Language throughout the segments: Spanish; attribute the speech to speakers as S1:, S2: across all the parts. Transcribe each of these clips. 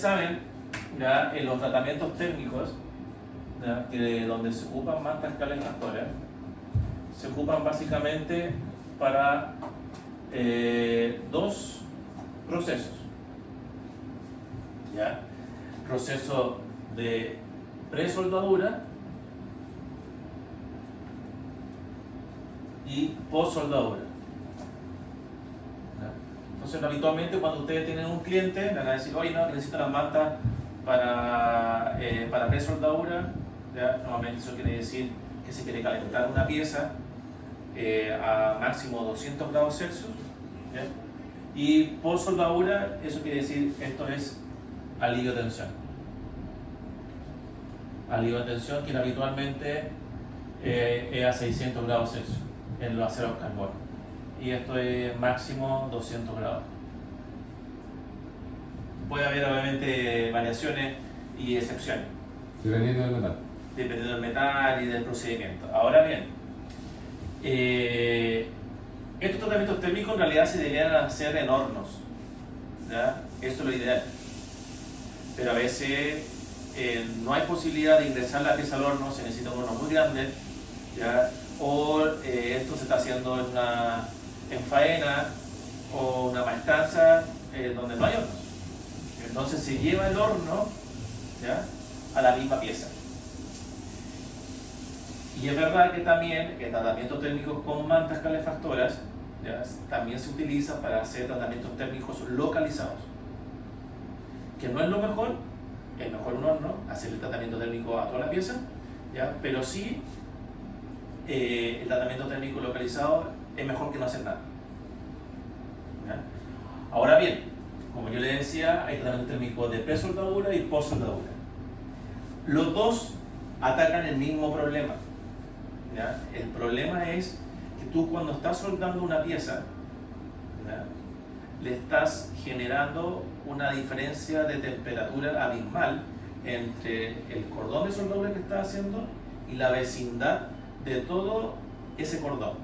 S1: saben, ya, en los tratamientos térmicos, ya, donde se ocupan mantas calefactoras, se ocupan básicamente para dos procesos. ¿Ya? Proceso de presoldadura y postsoldadura. Entonces, habitualmente cuando ustedes tienen un cliente, le van a decir, oye, no, necesito las mantas para presoldadura. Normalmente eso quiere decir que se quiere calentar una pieza a máximo 200 grados Celsius. ¿Ya? Y postsoldadura, eso quiere decir, esto es alivio de tensión. Alivio de tensión que habitualmente es a 600 grados Celsius en los aceros carbono. Y esto es máximo 200 grados. Puede haber obviamente variaciones y excepciones.
S2: Dependiendo del metal.
S1: Dependiendo del metal y del procedimiento. Ahora bien, estos tratamientos térmicos en realidad se deberían hacer en hornos. ¿Ya? Esto es lo ideal. Pero a veces no hay posibilidad de ingresar la pieza al horno, se necesita un horno muy grande, ¿ya? O esto se está haciendo en faena o una maestranza donde no hay hornos. Entonces se lleva el horno, ¿ya?, a la misma pieza. Y es verdad que también el tratamiento térmico con mantas calefactoras, ¿ya?, también se utiliza para hacer tratamientos térmicos localizados. Que no es lo mejor, es mejor un horno, hacer el tratamiento térmico a toda la pieza, ¿ya?, pero sí el tratamiento térmico localizado es mejor que no hacer nada. ¿Ya? Ahora bien, como yo le decía, hay tratamiento térmico de presoldadura y postsoldadura. Los dos atacan el mismo problema. ¿Ya? El problema es que tú cuando estás soldando una pieza, ¿ya?, le estás generando una diferencia de temperatura abismal entre el cordón de soldadura que estás haciendo y la vecindad de todo ese cordón.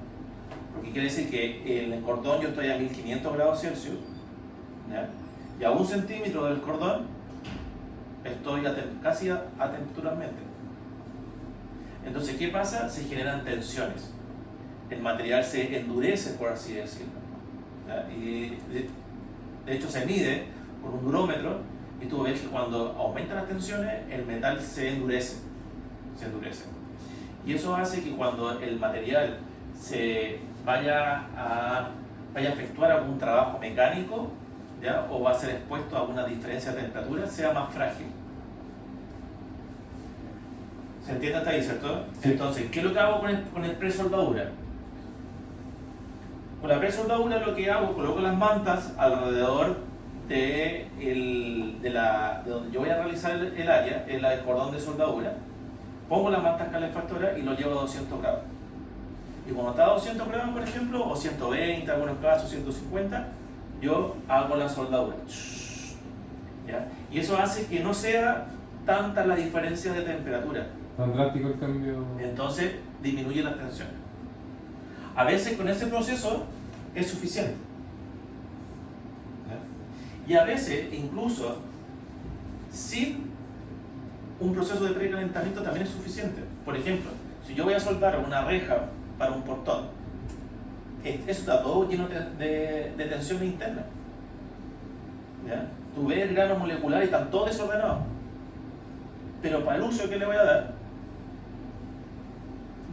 S1: Porque quiere decir que en el cordón yo estoy a 1500 grados Celsius, ¿ya?, y a 1 centímetro del cordón estoy casi a temperatura ambiente. Entonces, ¿qué pasa? Se generan tensiones. El material se endurece, por así decirlo. ¿Ya? Y de hecho se mide con un durómetro y tú ves que cuando aumentan las tensiones el metal se endurece. Y eso hace que cuando el material se vaya a efectuar algún trabajo mecánico, ¿ya?, o va a ser expuesto a una diferencia de temperatura, sea más frágil. ¿Se entiende hasta ahí, cierto? Sí. Entonces, ¿qué es lo que hago con el presoldadura? Con la presoldadura lo que hago, coloco las mantas alrededor de donde yo voy a realizar el área, el cordón de soldadura, pongo las mantas calefactoras y lo llevo a 200 grados. Y cuando está a 200 grados, por ejemplo, o 120, en algunos casos 150, yo hago la soldadura. ¿Ya? Y eso hace que no sea tanta la diferencia de temperatura.
S2: Tan drástico el cambio.
S1: Entonces disminuye la tensión. A veces con ese proceso es suficiente. ¿Ya? Y a veces, incluso, sin un proceso de precalentamiento también es suficiente. Por ejemplo, si yo voy a soldar una reja para un portón, eso está todo lleno de tensión interna. ¿Ya? Tú ves el grano molecular y están todos desordenados. Pero para el uso que le voy a dar,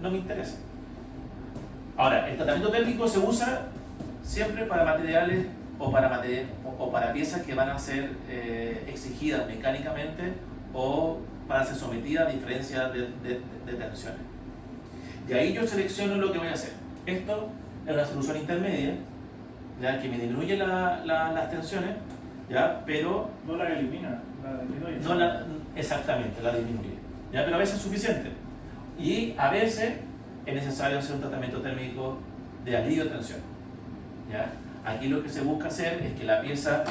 S1: no me interesa. Ahora, el tratamiento térmico se usa siempre para materiales o para piezas que van a ser exigidas mecánicamente o van a ser sometidas a diferencias de tensiones. Y ahí yo selecciono lo que voy a hacer. Esto es una solución intermedia, ya que me disminuye las tensiones, ¿ya? Pero
S3: no la elimina, la disminuye.
S1: Exactamente, la disminuye, ¿ya? Pero a veces es suficiente. Y a veces es necesario hacer un tratamiento térmico de alivio de tensión, ¿ya? Aquí lo que se busca hacer es que la pieza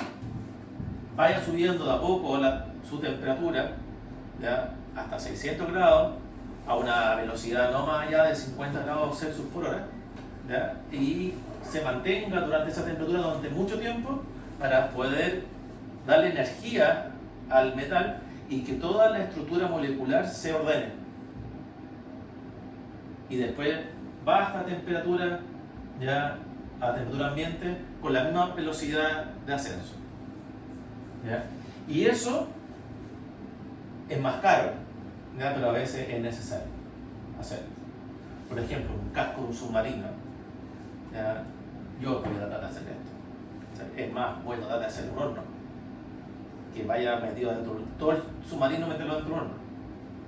S1: vaya subiendo de a poco su temperatura, ¿ya?, hasta 600 grados a una velocidad no más allá de 50 grados Celsius por hora, ¿ya?, y se mantenga durante esa temperatura durante mucho tiempo para poder darle energía al metal y que toda la estructura molecular se ordene. Y después baja a temperatura, ya a temperatura ambiente, con la misma velocidad de ascenso. ¿Ya? Y eso es más caro, ¿ya? Pero a veces es necesario hacerlo. Por ejemplo, un casco de un submarino, ¿ya? Yo voy a tratar de hacer esto. O sea, es más, voy a tratar de hacer un horno que vaya metido dentro, todo el submarino meterlo dentro de un horno,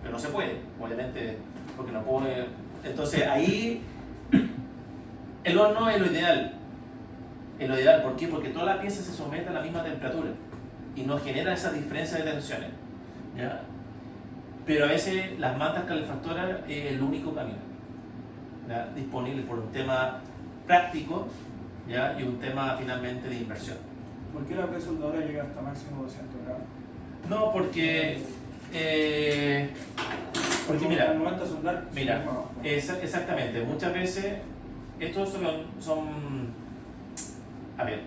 S1: pero no se puede, obviamente, porque no puede. Entonces ahí el horno es lo ideal. Es lo ideal, ¿por qué? Porque toda la pieza se somete a la misma temperatura y no genera esa diferencia de tensiones, ¿ya? Pero a veces las mantas calefactoras es el único camino, ¿ya? Disponible por un tema práctico, ¿ya? Y un tema finalmente de inversión.
S3: ¿Por qué la presoldadora llega hasta máximo 200 grados?
S1: No, porque mira,
S3: al momento de soldar,
S1: mira,
S3: más abajo.
S1: exactamente, muchas veces estos son, a ver,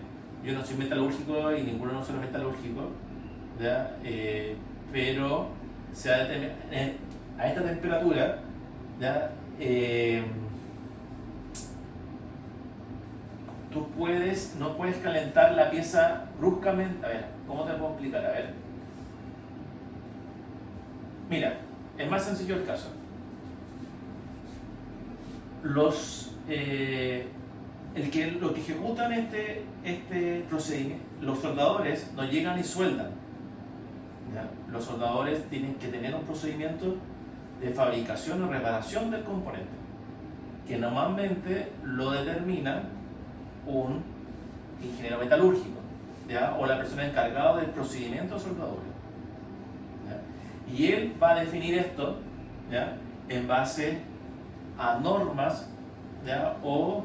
S1: yo no soy metalúrgico y ninguno de nosotros es metalúrgico, ¿ya? Pero a esta temperatura, ¿ya? Tú no puedes calentar la pieza bruscamente. A ver, ¿cómo te puedo explicar? A ver. Mira, es más sencillo el caso. Lo que ejecutan este procedimiento, los soldadores no llegan y sueldan, ¿ya? Los soldadores tienen que tener un procedimiento de fabricación o reparación del componente, que normalmente lo determina un ingeniero metalúrgico, ¿ya? O la persona encargada del procedimiento de soldadura, ¿ya? Y él va a definir esto, ¿ya? En base a normas, ¿ya? O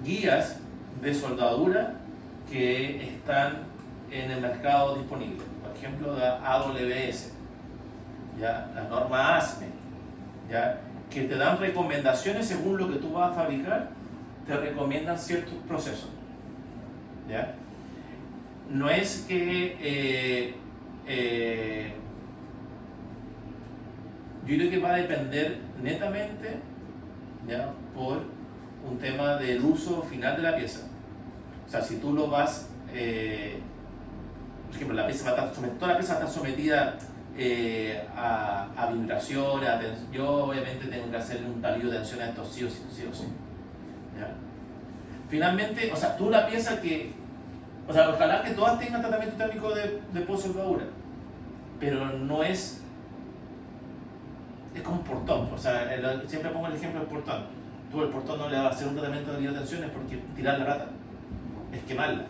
S1: guías de soldadura que están en el mercado disponible. Por ejemplo, la AWS, ¿ya? La norma ASME, ¿ya? Que te dan recomendaciones según lo que tú vas a fabricar, te recomiendan ciertos procesos, ¿ya? No es que yo creo que va a depender netamente, ¿ya? Por un tema del uso final de la pieza. O sea, si tú lo vas, por ejemplo, toda la pieza va a estar sometida a vibraciones, a tensión. Yo obviamente tengo que hacerle un talillo de tensión a esto sí o sí, ¿ya? Finalmente, o sea, tú la pieza o sea, ojalá que todas tengan tratamiento térmico de post-soldadura, pero no es como un portón. O sea, siempre pongo el ejemplo del portón. Tú el portón no le vas a hacer un tratamiento de tensiones porque tirar la rata es quemarla,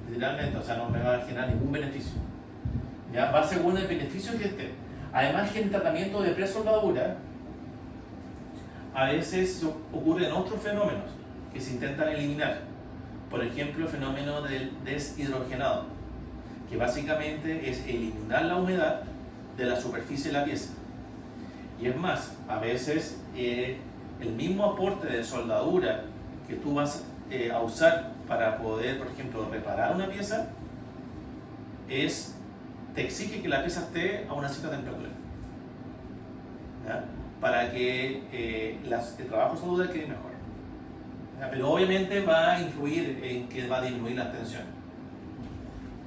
S1: literalmente. O sea, no me va a generar ningún beneficio, ¿ya? Va según el beneficio que esté. Además que en tratamiento de presoldadura a veces ocurren otros fenómenos que se intentan eliminar. Por ejemplo, el fenómeno del deshidrogenado, que básicamente es eliminar la humedad de la superficie de la pieza. Y es más, a veces el mismo aporte de soldadura que tú vas a usar para poder, por ejemplo, reparar una pieza, te exige que la pieza esté a una cierta temperatura, ¿ya? Para que el trabajo de soldadura quede mejor, ¿ya? Pero obviamente va a influir en que va a disminuir las tensiones,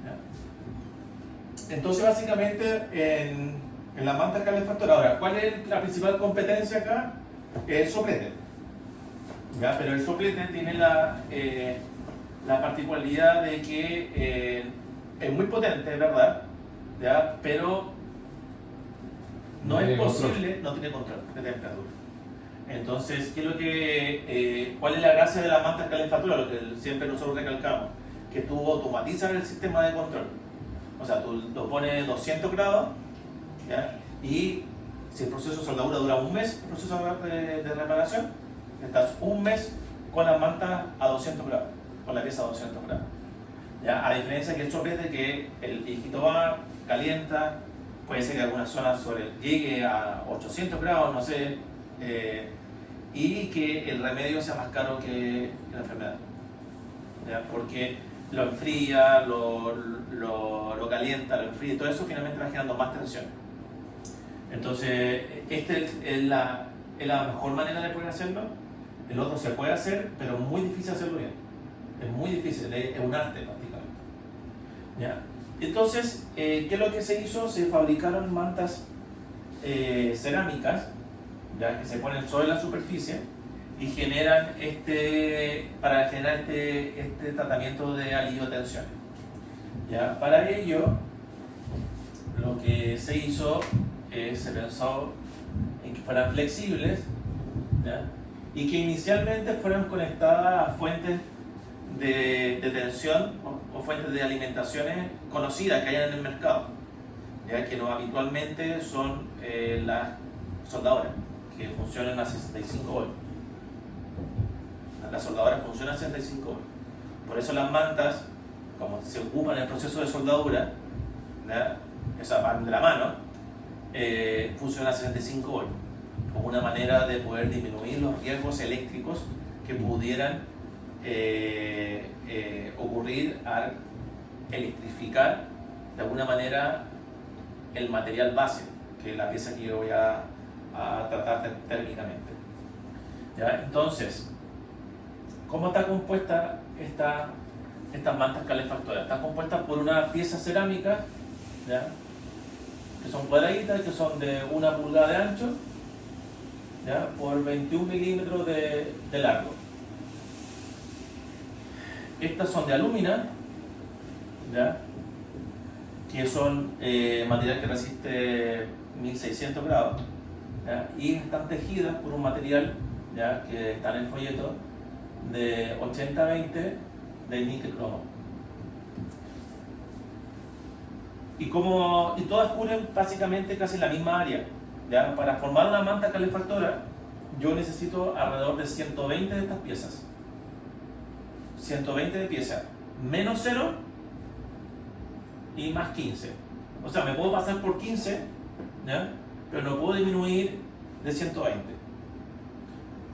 S1: ¿ya? Entonces, básicamente, en la manta calefactora, ahora, ¿cuál es la principal competencia acá? El soplete, ¿ya? Pero el soplete tiene la particularidad de que es muy potente, ¿verdad? ¿Ya? Pero no es posible, no tiene control de temperatura. Entonces, ¿cuál es la gracia de la manta calefactora? Lo que siempre nosotros recalcamos, que tú automatizas el sistema de control. O sea, tú lo pones 200 grados, ¿ya? Y si el proceso de soldadura dura un mes, el proceso de reparación, estás un mes con la manta a 200 grados, con la pieza a 200 grados, ¿ya? A diferencia que el soplete, que el viejito va, calienta, puede ser que algunas zonas llegue a 800 grados, no sé, y que el remedio sea más caro que la enfermedad, ¿ya? Porque lo enfría, lo calienta, lo enfría, y todo eso finalmente va generando más tensión. Entonces, es la mejor manera de poder hacerlo. El otro se puede hacer, pero es muy difícil hacerlo bien. Es muy difícil, es un arte prácticamente. ¿Ya? Entonces, ¿qué es lo que se hizo? Se fabricaron mantas cerámicas, ¿ya? Que se ponen sobre la superficie y generan para generar este tratamiento de alivio de tensión. ¿Ya? Para ello, lo que se hizo se pensó en que fueran flexibles, ¿ya? Y que inicialmente fueran conectadas a fuentes de tensión o fuentes de alimentaciones conocidas que hayan en el mercado, ya que no habitualmente son las soldadoras, que funcionan a 65 volts. Las soldadoras funcionan a 65 volts. Por eso las mantas, como se ocupan en el proceso de soldadura, ¿ya? Esa van de la mano, funcionan a 65 volts, como una manera de poder disminuir los riesgos eléctricos que pudieran ocurrir al electrificar de alguna manera el material base, que es la pieza que yo voy a tratar térmicamente. ¿Ya? Entonces, ¿cómo está compuesta estas mantas calefactoras? Está compuesta por una pieza cerámica, ¿ya? Que son cuadraditas, que son de 1 pulgada de ancho, ¿ya? Por 21 milímetros de largo. Estas son de alumina, ¿ya? Que son material que resiste 1600 grados, ¿ya? Y están tejidas por un material, ¿ya? Que está en el folleto, de 80-20 de níquel cromo. Y todas cubren básicamente casi la misma área, ¿ya? Para formar una manta calefactora yo necesito alrededor de 120 de estas piezas. 120 de piezas, menos 0 y más 15. O sea, me puedo pasar por 15, ¿ya? Pero no puedo disminuir de 120.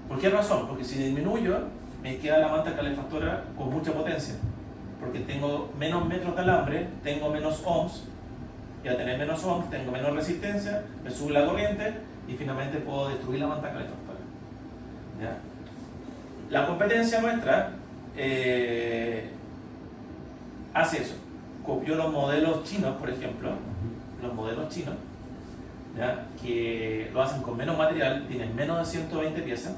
S1: ¿Por qué razón? Porque si disminuyo, me queda la manta calefactora con mucha potencia. Porque tengo menos metros de alambre, tengo menos ohms, y al tener menos ohms, tengo menos resistencia, me sube la corriente y finalmente puedo destruir la manta calefactora. ¿Ya? La competencia nuestra hace eso. Copió los modelos chinos, por ejemplo, los modelos chinos, ¿ya? Que lo hacen con menos material, tienen menos de 120 piezas,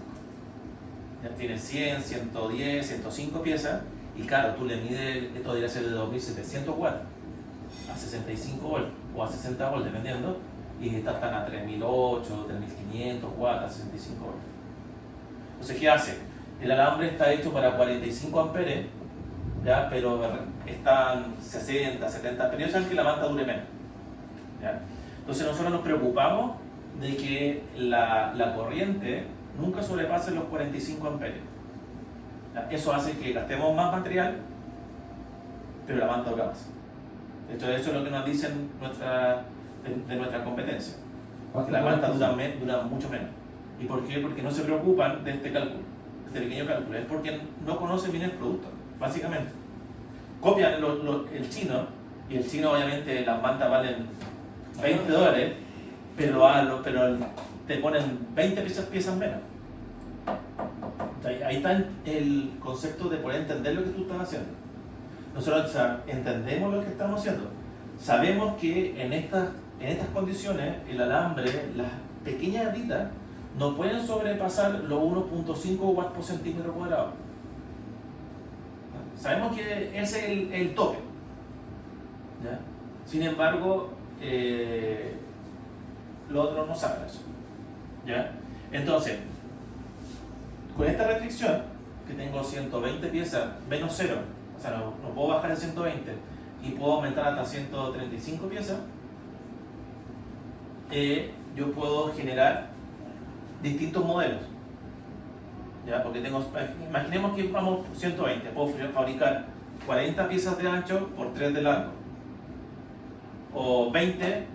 S1: ya tienen 100, 110, 105 piezas, y claro, tú le mides, esto debería ser de 2700 watts a 65 volts o a 60 volts, dependiendo, y estas están a 3008, 3500 watts a 65 volts. Entonces, ¿qué hace? El alambre está hecho para 45 amperes, ¿ya? Pero están 60, 70 amperes, saben que la manta dure menos, ¿ya? Entonces nosotros nos preocupamos de que la corriente nunca sobrepase los 45 amperes. ¿Ya? Eso hace que gastemos más material, pero la manta dura más. De hecho, eso es lo que nos dicen de nuestra competencia. Que la manta dura mucho menos. ¿Y por qué? Porque no se preocupan de este cálculo, de este pequeño cálculo. Es porque no conocen bien el producto, básicamente. Copian el chino, y el chino obviamente las mantas valen $20, pero te ponen 20 piezas menos. Ahí está el concepto de poder entender lo que tú estás haciendo. Nosotros entendemos lo que estamos haciendo. Sabemos que en estas condiciones el alambre, las pequeñas hebritas, no pueden sobrepasar los 1.5 watts por centímetro cuadrado. Sabemos que ese es el tope, ¿ya? Sin embargo, los otros no saben eso, ¿ya? Entonces, con esta restricción, que tengo 120 piezas menos 0, o sea, no puedo bajar de 120 y puedo aumentar hasta 135 piezas, yo puedo generar distintos modelos, ¿ya? Porque imaginemos que vamos 120, puedo fabricar 40 piezas de ancho por 3 de largo, o 20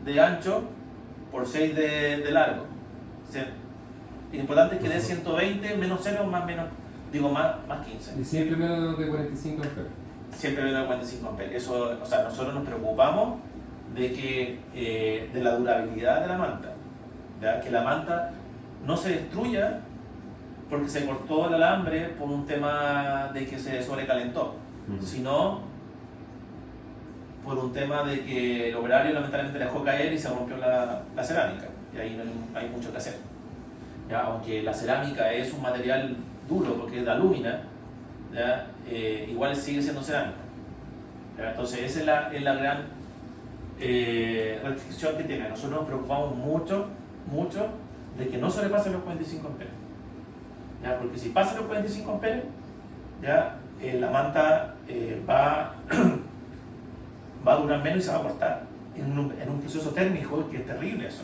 S1: de ancho por 6 de largo. O sea, lo importante es que dé 120 menos 0 más 15.
S2: Y siempre menos de 45 amperes.
S1: siempre viene a 45 amperes. Eso, o sea, nosotros nos preocupamos de que de la durabilidad de la manta, ¿ya? Que la manta no se destruya porque se cortó el alambre por un tema de que se sobrecalentó, sino por un tema de que el operario lamentablemente la dejó caer y se rompió la cerámica, y ahí no hay mucho que hacer. ¿Ya? Aunque la cerámica es un material duro porque es de alúmina, ¿ya? Igual sigue siendo cerámica. ¿Ya? Entonces esa es la gran restricción que tiene. Nosotros nos preocupamos mucho de que no sobrepasen los 45 amperes. ¿Ya? Porque si pasa los 45 amperes, ya la manta va a durar menos y se va a cortar en un proceso térmico que es terrible eso.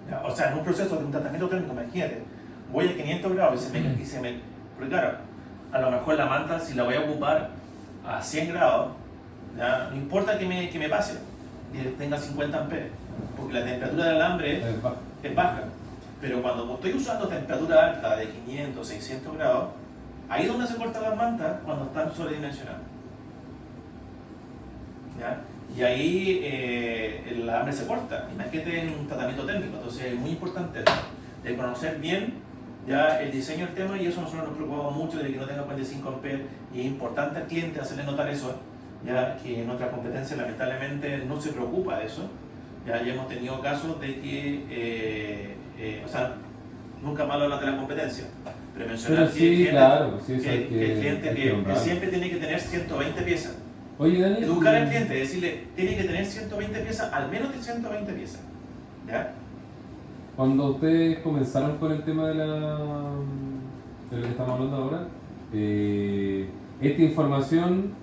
S1: ¿Ya? O sea, en un proceso de un tratamiento térmico, imagínate, voy a 500 grados y se me... Porque claro, a lo mejor la manta, si la voy a ocupar a 100 grados, ¿ya? No importa que me pase, que tenga 50 amperes, porque la temperatura del alambre es baja. Pero cuando estoy usando temperatura alta de 500, 600 grados, ahí es donde se cortan las mantas cuando están sobredimensionadas. ¿Ya? Y ahí el alambre se corta. Imagínate en un tratamiento térmico. Entonces es muy importante de conocer bien ya el diseño del tema, y eso nosotros nos preocupamos mucho de que no tenga 45 amperes, y es importante al cliente hacerle notar eso, ya que nuestra competencia lamentablemente no se preocupa de eso. Ya hemos tenido casos de que, o sea, nunca malo hablar de la competencia, pero mencionar
S2: Pero
S1: que
S2: sí,
S1: el cliente,
S2: claro, sí, eso
S1: que
S2: hay que-
S1: el cliente
S2: hay que
S1: que
S2: honrar.
S1: siempre tiene que tener 120 piezas.
S2: Oye, Dani.
S1: Educar al cliente, decirle, tiene que tener 120 piezas, al menos de 120 piezas. ¿Ya?
S2: Cuando ustedes comenzaron con el tema de lo que estamos hablando ahora, ¿esta información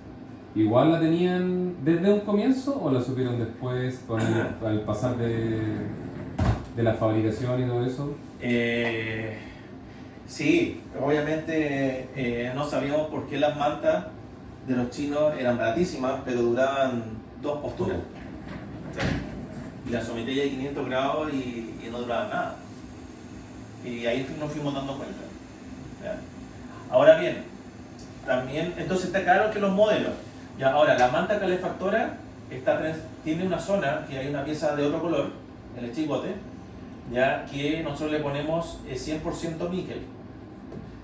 S2: igual la tenían desde un comienzo o la supieron después al pasar de la fabricación y todo eso?
S1: Sí, obviamente no sabíamos por qué las mantas de los chinos eran baratísimas, pero duraban 2 posturas. ¿Sí? Y las sometí a 500 grados y no duraban nada. Y ahí nos fuimos dando cuenta. ¿Ya? Ahora bien, también, entonces está claro que los modelos. Ya, ahora, la manta calefactora tiene una zona que hay una pieza de otro color, en el chicote, ya que nosotros le ponemos 100% níquel.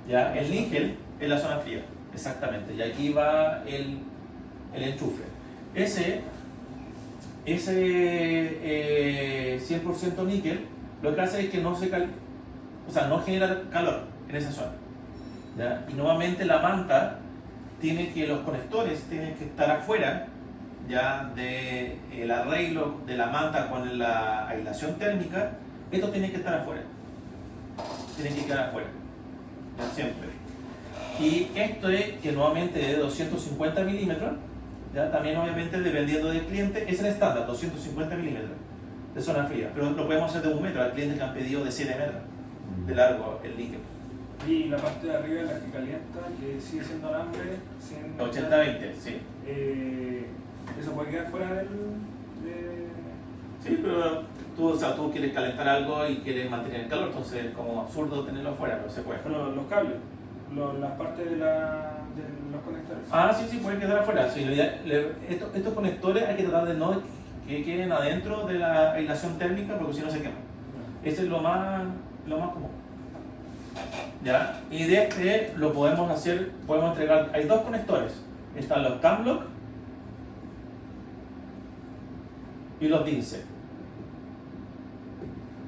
S1: Ya, el níquel es la zona fría, exactamente. Y aquí va el enchufe. Ese 100% níquel lo que hace es que no genera calor en esa zona. ¿Ya? Y nuevamente la manta los conectores tienen que estar afuera ya del arreglo de la manta con la aislación térmica. Esto tiene que estar afuera, tiene que quedar afuera, ¿ya? Siempre. Y esto es que nuevamente de 250 milímetros, ¿ya? También obviamente dependiendo del cliente es el estándar, 250 milímetros de zona fría, pero lo podemos hacer de 1 metro. Hay clientes que han pedido de 7 metros de largo el níquel.
S3: Y la parte de arriba, la que calienta, que sigue siendo alambre,
S1: 80-20, sí.
S3: ¿Eso puede quedar fuera del...?
S1: Sí, pero tú quieres calentar algo y quieres mantener el calor, entonces es como absurdo tenerlo afuera, pero se puede.
S3: Pero los cables, las partes de los conectores.
S1: Ah, sí, pueden quedar afuera. Sí, estos conectores hay que tratar de no que queden adentro de la aislación térmica, porque si no se queman. Eso es lo más común. ¿Ya? Y de lo podemos entregar. Hay 2 conectores. Están los Camlock y los DINSE.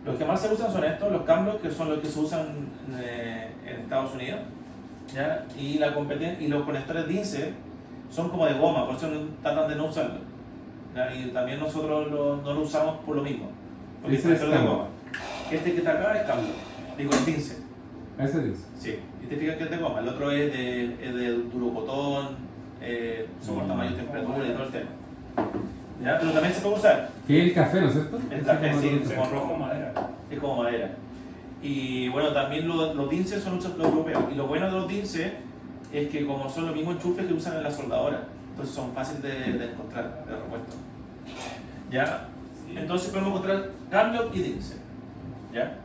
S1: Los que más se usan son estos, los Camlock, que son los que se usan en Estados Unidos. ¿Ya? Y los conectores DINSE son como de goma, por eso tratan de no usarlo. ¿Ya? Y también nosotros no lo usamos por lo mismo, porque es conector de goma. Este que está acá es Camlock, digo el DINSE.
S2: Ese dice.
S1: Sí, y te fijas que es de goma, el otro es de durocotón, soporta mayor temperatura y todo el tema. ¿Ya? Pero también se puede usar.
S2: Que es el café, ¿no es cierto?
S1: El café, sí,
S3: Es
S1: como
S3: como
S1: rojo.
S3: madera.
S1: Es como madera. Y bueno, también los DINSE son los europeos. Y lo bueno de los DINSE es que como son los mismos enchufes que usan en la soldadora, entonces son fáciles de encontrar, de repuesto. ¿Ya? Entonces podemos encontrar Camlock y DINSE. ¿Ya?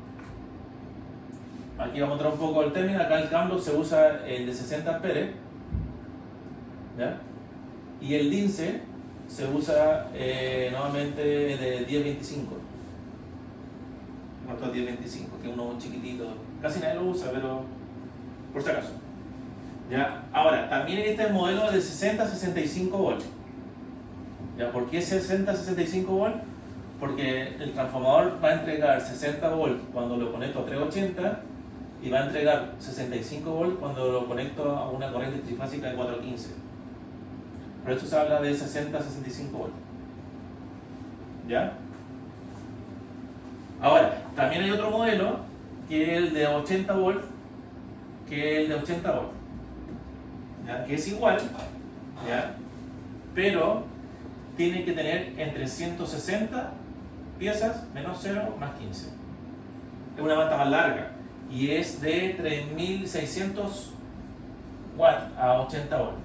S1: Aquí vamos a mostrar un poco el término. Acá el Camlock se usa el de 60 amperes. ¿ya? Y el lince se usa normalmente de 10-25. Motor 10-25, que es uno chiquitito. Casi nadie lo usa, pero por si acaso. ¿Ya? Ahora, también existe el modelo de 60-65 volts. ¿Ya? ¿Por qué 60-65 volts? Porque el transformador va a entregar 60 volts cuando lo conecto a 380 y va a entregar 65 volts cuando lo conecto a una corriente trifásica de 415. Por eso se habla de 60-65 volts. ¿Ya? Ahora, también hay otro modelo que es el de 80 volts, ¿ya? Que es igual, ¿ya? Pero tiene que tener entre 160 piezas menos 0 más 15. Es una manta más larga y es de 3600 watts a 80 volts.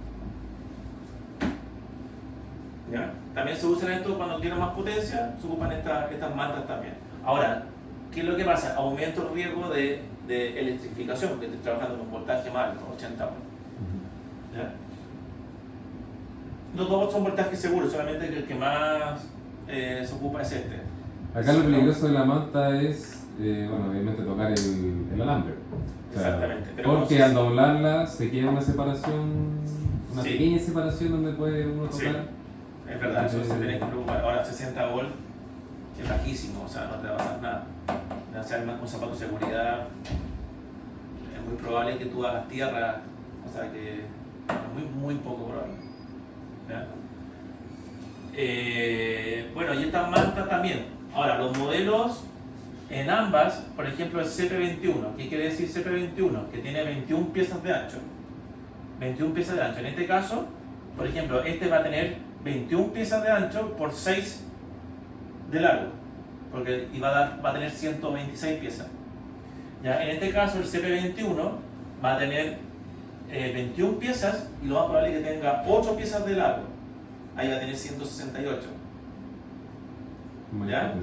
S1: ¿Ya? También se usan esto cuando quieren más potencia, se ocupan estas mantas también. Ahora, ¿qué es lo que pasa? Aumento el riesgo de electrificación, porque estoy trabajando en un voltaje más alto, 80 volts. ¿Ya? Los dos son voltajes seguros, solamente que el que más se ocupa es este.
S2: Acá lo peligroso de la manta es, bueno, obviamente tocar el alambre. O sea,
S1: Exactamente. Pero
S2: porque al doblarla se queda una separación, una
S1: Sí.
S2: pequeña separación donde puede uno
S1: Sí.
S2: tocar.
S1: Es verdad, eso se tiene que preocupar. Ahora 60 volts, que es bajísimo, o sea, no te va a pasar nada. O sea, además con zapatos de seguridad, es muy probable que tú hagas tierra, o sea que es muy poco probable. ¿Ya? Bueno, y estas mantas también. Ahora, los modelos en ambas, por ejemplo, el CP21, ¿qué quiere decir CP21? Que tiene 21 piezas de ancho. 21 piezas de ancho. En este caso, por ejemplo, este va a tener 21 piezas de ancho por 6 de largo, porque va a tener 126 piezas. ¿Ya? En este caso, el CP21 va a tener 21 piezas y lo más probable es que tenga 8 piezas de largo. Ahí va a tener 168. ¿Ya?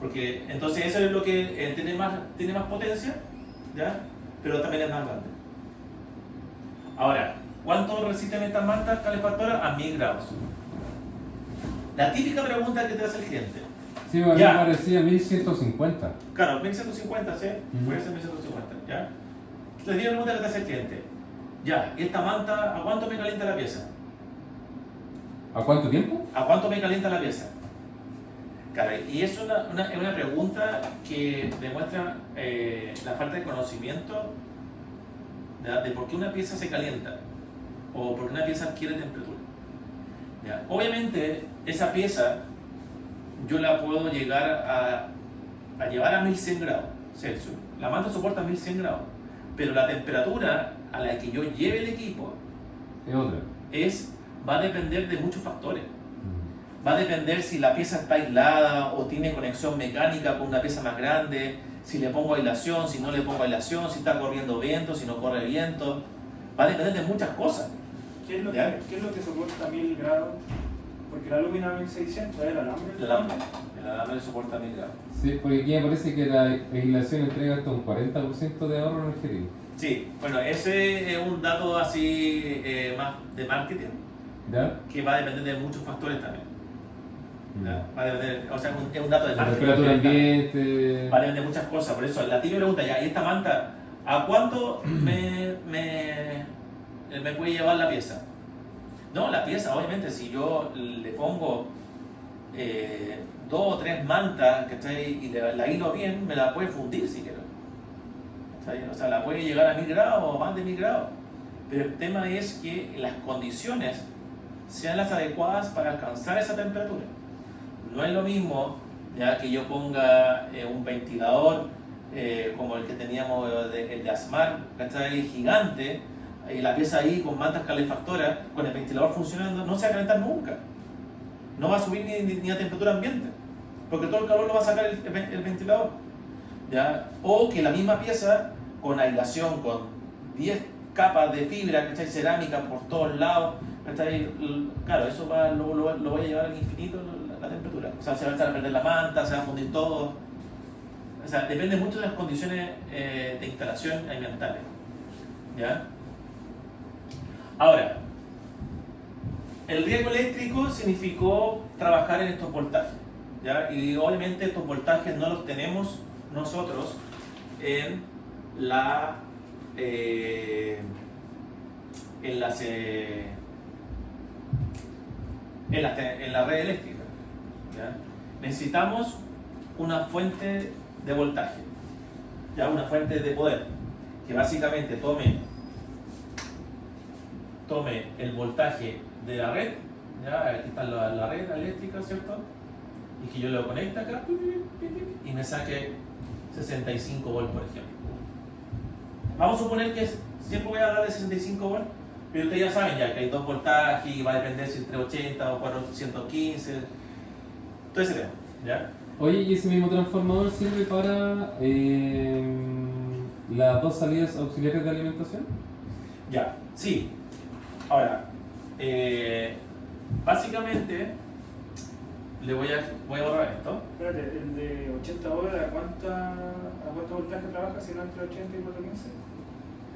S1: Porque entonces eso es lo que tiene más potencia, ¿ya? Pero también es más grande. Ahora, ¿cuánto resisten estas mantas calefactoras? A 1000 grados. La típica pregunta que te hace el cliente.
S2: Sí, a mí me
S1: Ya.
S2: parecía 1150.
S1: Claro, 1150, ¿sí?
S2: Ujú.
S1: Puede ser 1150, ¿ya? La típica pregunta que te hace el cliente. Ya, ¿y esta manta a cuánto me calienta la pieza?
S2: ¿A cuánto tiempo?
S1: ¿A cuánto me calienta la pieza? Claro, y es una pregunta que demuestra la falta de conocimiento de por qué una pieza se calienta o por qué una pieza adquiere temperatura. ¿Ya? Obviamente, esa pieza yo la puedo llegar a llevar a 1100 grados Celsius. La manta soporta 1100 grados, pero la temperatura a la que yo lleve el equipo
S2: Es otra.
S1: va a depender de muchos factores. Va a depender si la pieza está aislada o tiene conexión mecánica con una pieza más grande, si le pongo aislación, si no le pongo aislación, si está corriendo viento, si no corre viento. Va a depender de muchas cosas.
S3: ¿Qué es lo
S1: ¿Ya?
S3: que soporta 1000 grados? Porque la alumina 1600 es el alambre.
S1: El alambre soporta 1000 grados.
S2: Sí, porque aquí me parece que la aislación entrega hasta un 40% de ahorro energético.
S1: Sí, bueno, ese es un dato así más de marketing
S2: ¿Ya?
S1: que va a depender de muchos factores también. ¿Ya? Va a depender, o sea, es un dato de
S2: La
S1: marketing.
S2: temperatura ambiente.
S1: Va a depender de muchas cosas, por eso la típica pregunta ya, ¿y esta manta a cuánto me puede llevar la pieza? No, la pieza, obviamente, si yo le pongo 2 o 3 mantas, ¿cachai? Y la hilo bien, me la puede fundir si quiero. ¿Cachai? O sea, la puede llegar a 1000 grados o más de 1000 grados. Pero el tema es que las condiciones sean las adecuadas para alcanzar esa temperatura. No es lo mismo ya que yo ponga un ventilador como el que teníamos, el de Asmar, ¿cachai? Gigante, y la pieza ahí con mantas calefactoras, con el ventilador funcionando, no se va a calentar nunca. No va a subir ni a temperatura ambiente, porque todo el calor lo va a sacar el ventilador. ¿Ya? O que la misma pieza, con aislación, con 10 capas de fibra, ¿cachai? Cerámica por todos lados, ¿cachai? Claro, eso lo voy a llevar al infinito la temperatura. O sea, se va a echar a perder la manta, se va a fundir todo. O sea, depende mucho de las condiciones de instalación ambientales. ¿Ya? Ahora, El riesgo eléctrico significó trabajar en estos voltajes, ¿ya? Y obviamente estos voltajes no los tenemos nosotros en la en la red eléctrica, ¿ya? Necesitamos una fuente de voltaje, ¿ya? Una fuente de poder que básicamente tome el voltaje de la red, ¿ya? Aquí está la red eléctrica, ¿cierto? Y que yo lo conecte acá y me saque 65 volts, por ejemplo. Vamos a suponer que siempre voy a hablar de 65 volts, pero ustedes ya saben ya que hay dos voltajes y va a depender si es 380 o 415, todo ese tema, ¿ya?
S2: Oye, ¿y ese mismo transformador sirve para las dos salidas auxiliares de alimentación?
S1: Ya, sí. Ahora, básicamente, voy a borrar esto.
S3: Espérate, el de 80 horas, ¿a cuánto voltaje trabaja si no entre 80 y 415?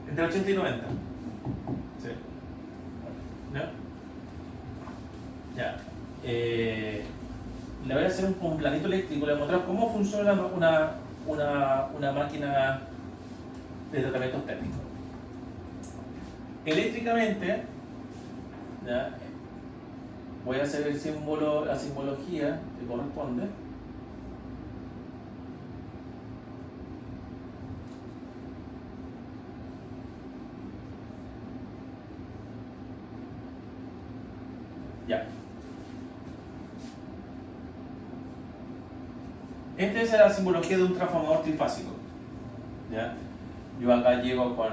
S1: Entre 80 y 90. Sí. ¿Ya? Ya. Le voy a hacer un planito eléctrico, le voy a mostrar cómo funciona una máquina de tratamientos térmicos. Eléctricamente, ¿ya? Voy a hacer la simbología que corresponde. Ya. Esta es la simbología de un transformador trifásico, ¿ya? Yo acá llego con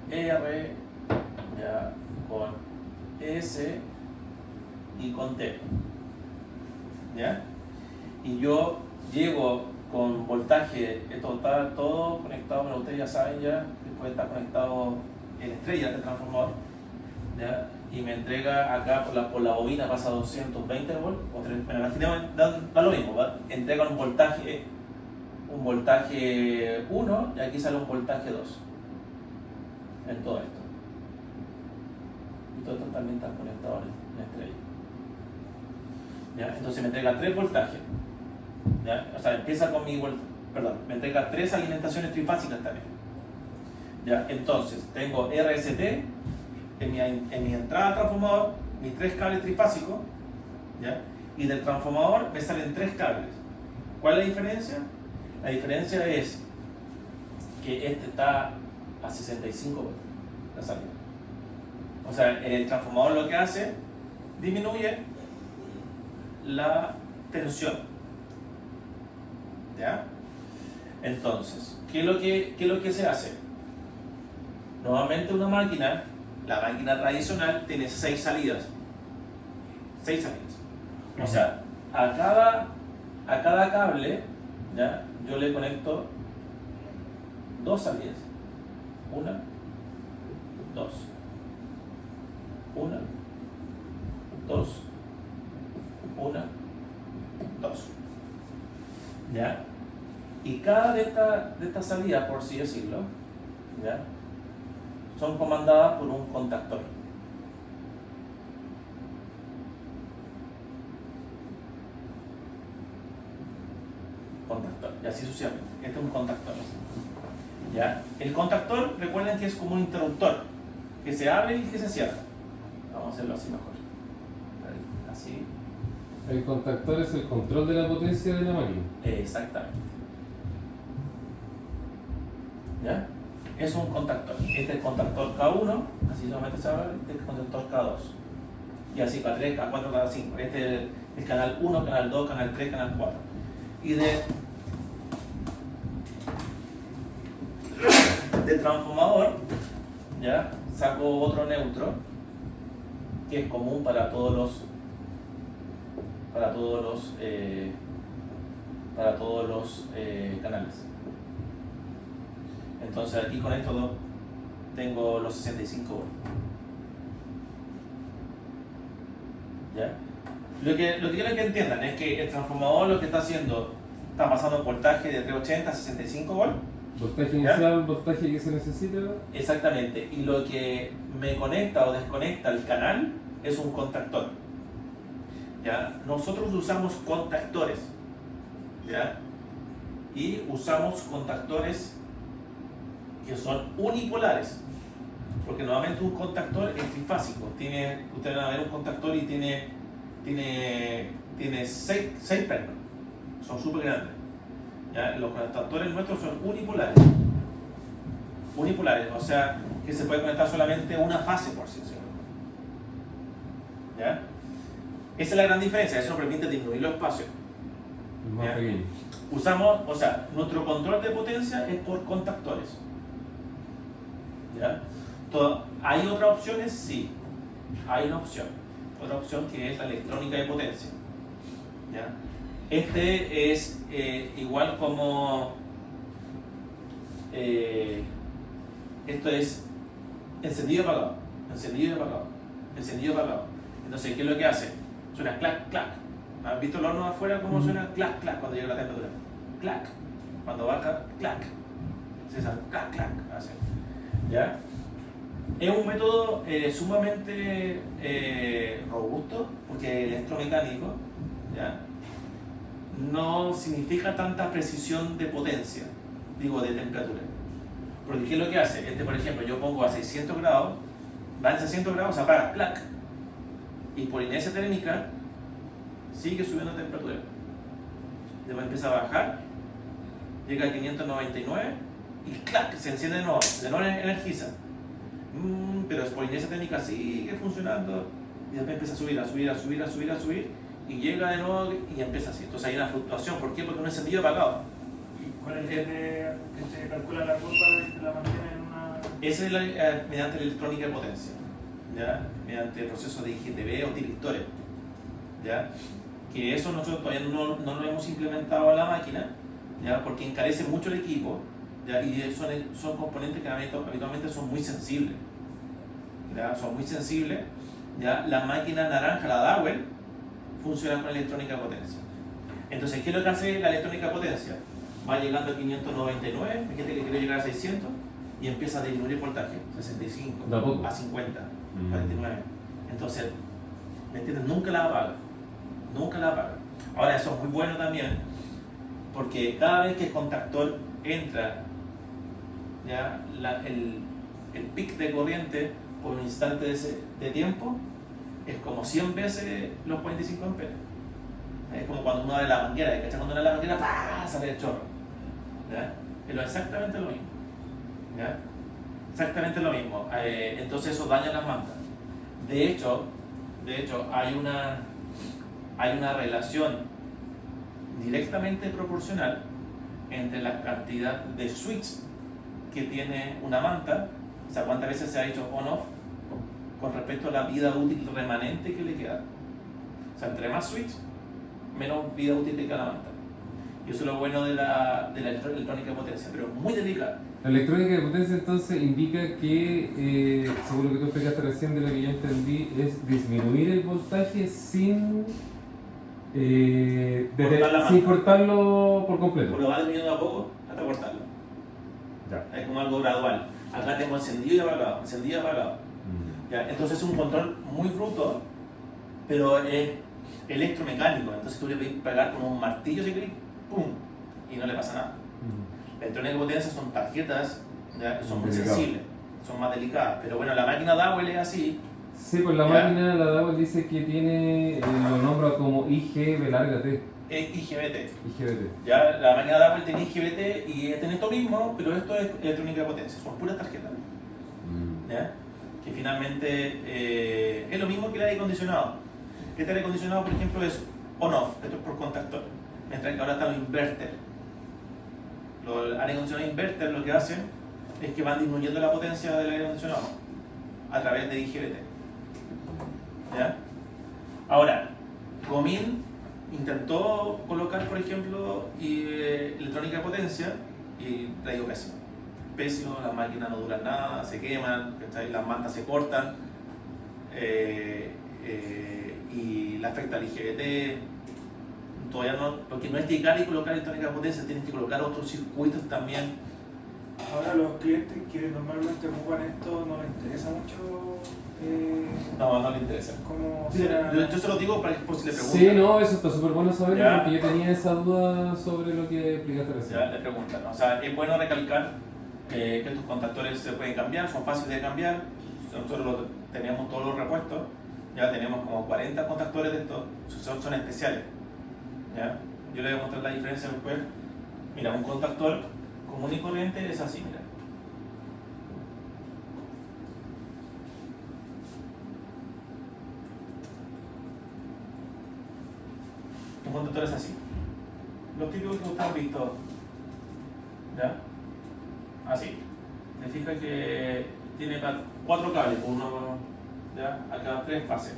S1: R, ¿ya? Con S y con T, ¿ya? Y yo llego con voltaje, esto está todo conectado, pero ustedes ya saben ya, después está conectado en estrella del transformador, ¿ya? Y me entrega acá por la bobina, pasa a 220 volts, bueno, imaginemos, da lo mismo, ¿va? Entrega un voltaje 1 y aquí sale un voltaje 2 en todo esto. Y todo esto también está conectado en estrella. ¿Ya? Entonces me entrega 3 voltajes, ¿ya? O sea, empieza con me entrega 3 alimentaciones trifásicas también, ¿ya? Entonces tengo RST en mi entrada al transformador, mis 3 cables trifásicos, ¿ya? Y del transformador me salen 3 cables. ¿Cuál es la diferencia? La diferencia es que este está a 65 volts la salida. O sea, el transformador lo que hace, disminuye la tensión, ¿ya? Entonces, ¿qué es lo que se hace? Normalmente la máquina tradicional tiene 6 salidas. 6 salidas. O sea, a cada cable, ¿ya? Yo le conecto 2 salidas. 1, 2. 1, 2. 1, 2. ¿Ya? Y cada de estas salidas, por así decirlo, ¿ya? Son comandadas por un contactor. Y así sucesivamente. Este es un contactor, ¿ya? El contactor, recuerden que es como un interruptor que se abre y que se cierra. Vamos a hacerlo así mejor. Así.
S2: El contactor es el control de la potencia de la máquina.
S1: Exactamente. ¿Ya? Es un contactor. Este es el contactor K1, así solamente se abre. Este es el contactor K2. Y así K3, K4, K5. Este es el canal 1, canal 2, canal 3, canal 4. Y de transformador, ¿ya? Saco otro neutro que es común para todos los canales. Entonces aquí con estos dos tengo los 65 volts. ¿Ya? Lo que quiero que entiendan es que el transformador lo que está haciendo, está pasando un voltaje de 380 a 65 volts.
S2: Voltaje inicial, voltaje que se necesita.
S1: Exactamente. Y lo que me conecta o desconecta el canal es un contactor. ¿Ya? Nosotros usamos contactores, ¿ya? Y usamos contactores que son unipolares, porque normalmente un contactor es trifásico. Ustedes van a ver un contactor y tiene 6 pernos, son súper grandes. ¿Ya? Los contactores nuestros son unipolares, o sea que se puede conectar solamente una fase, por así decirlo. ¿Ya? Esa es la gran diferencia, eso nos permite disminuir los espacios.
S2: Más
S1: ¿Ya?
S2: pequeño.
S1: Usamos, o sea, nuestro control de potencia es por contactores. ¿Ya? ¿Hay otras opciones? Sí, hay una opción. Otra opción que es la electrónica de potencia. ¿Ya? Este es igual como esto es encendido y apagado, encendido y apagado, encendido y apagado. Entonces, ¿qué es lo que hace? Suena clac, clac. ¿Has visto el horno de afuera cómo suena clac, clac cuando llega la temperatura? Clac. Cuando baja, clac. Se hace clac, clac. Hace. ¿Ya? Es un método sumamente robusto, porque electromecánico, ¿ya? No significa tanta precisión de potencia, digo, de temperatura. Porque ¿qué es lo que hace? Por ejemplo, yo pongo a 600 grados, va en 600 grados, se apaga, clac. Y por inercia térmica sigue subiendo la temperatura. Después empieza a bajar, llega a 599 y clac, se enciende de nuevo energiza. Pero por inercia térmica sigue funcionando y después empieza a subir y llega de nuevo y empieza así. Entonces hay una fluctuación. ¿Por qué? Porque un encendido apagado.
S3: ¿Y cuál es el que te calcula la curva y te la mantiene en una...?
S1: Esa es mediante la electrónica de potencia, ¿ya? Mediante el proceso de IGTV o directores, ¿ya? Que eso nosotros todavía no lo hemos implementado a la máquina, ¿ya? Porque encarece mucho el equipo, ¿ya? Y son componentes que habitualmente son muy sensibles, ¿ya? Son muy sensibles, ¿ya? La máquina naranja, la Dowell, funciona con electrónica de potencia. Entonces, ¿qué es lo que hace la electrónica de potencia? Va llegando a 599, fíjate que quiere llegar a 600 y empieza a disminuir el voltaje, 65, a 50, 49. Entonces, ¿me entiendes? Nunca la apaga. Ahora, eso es muy bueno también, porque cada vez que el contactor entra, ¿ya? El pic de corriente por un instante de tiempo es como 100 veces los 45 amperes. Es como cuando uno abre la manguera, ¿cachai? Cuando uno abre la manguera, ¡pah!, sale el chorro. ¿Ya? Es exactamente lo mismo. ¿Ya? Exactamente lo mismo. Entonces eso daña las mantas. De hecho hay una relación directamente proporcional entre la cantidad de switch que tiene una manta, o sea, cuántas veces se ha hecho on-off, con respecto a la vida útil remanente que le queda. O sea, entre más switch, menos vida útil le queda a la manta. Y eso es lo bueno de la electrónica de potencia, pero es muy delicada.
S2: La electrónica de potencia entonces indica que, según lo que tú explicaste recién, de lo que yo entendí, es disminuir el voltaje sin cortarlo por completo.
S1: Pero va disminuyendo a poco hasta cortarlo.
S2: Ya.
S1: Es como algo gradual. Acá tengo encendido y apagado, encendido y apagado. ¿Ya? Entonces es un control muy bruto, pero es electromecánico. Entonces tú le puedes pegar con un martillo si querés, ¡pum!, y no le pasa nada. La electrónica de potencia son tarjetas, ¿ya?, que son muy sensibles, son más delicadas. Pero bueno, la máquina Dowell es así.
S2: Sí, pues la máquina, la Dowell dice que tiene, lo nombra como IGB larga T.
S1: IGBT. Ya, la máquina Dowell tiene IGBT y tiene esto mismo, pero esto es electrónica de potencia, son puras tarjetas. ¿Ya? Que finalmente es lo mismo que el aire acondicionado. Este aire acondicionado, por ejemplo, es on-off, esto es por contactor, mientras que ahora están los inverter. Los aire acondicionados inverter lo que hacen es que van disminuyendo la potencia del aire acondicionado a través de IGBT. ¿Ya? Ahora, Gomin intentó colocar, por ejemplo, electrónica de potencia y la dio pésimo, las máquinas no duran nada, se queman, las mantas se cortan y le afecta al IGBT. Todavía no, porque no es llegar y colocar electrónica de potencia, tienes que colocar otros circuitos también.
S3: Ahora los clientes que normalmente ocupan esto no les interesa mucho
S1: No, no le interesa.
S3: ¿Cómo
S1: Sí,
S3: será?
S1: yo se lo digo para que por si le preguntan.
S2: Sí, no, eso está súper bueno saberlo
S1: Ya.
S2: porque yo tenía esa duda sobre lo que explicaste recién.
S1: Ya, le preguntan. O sea, es bueno recalcar que estos contactores se pueden cambiar, son fáciles de cambiar. Nosotros teníamos todos los repuestos, ya tenemos como 40 contactores de estos, son especiales. ¿Ya? Yo le voy a mostrar la diferencia después. Mira, un contactor común y corriente es así, mira. Un contactor es así. Los típicos que ustedes han visto. ¿Ya? Así. Te fijas que tiene 4 cables, uno, ¿ya? A cada 3 fases.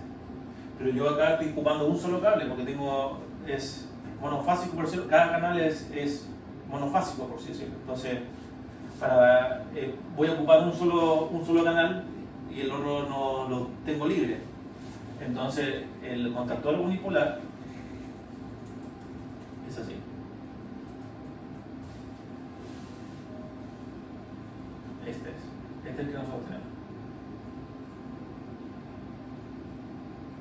S1: Pero yo acá estoy ocupando un solo cable porque es monofásico, por decirlo. Cada canal es monofásico, por así decirlo. Entonces, voy a ocupar un solo canal y el otro no lo tengo libre. Entonces, el contactor unipolar es así. Este es el que nosotros tenemos.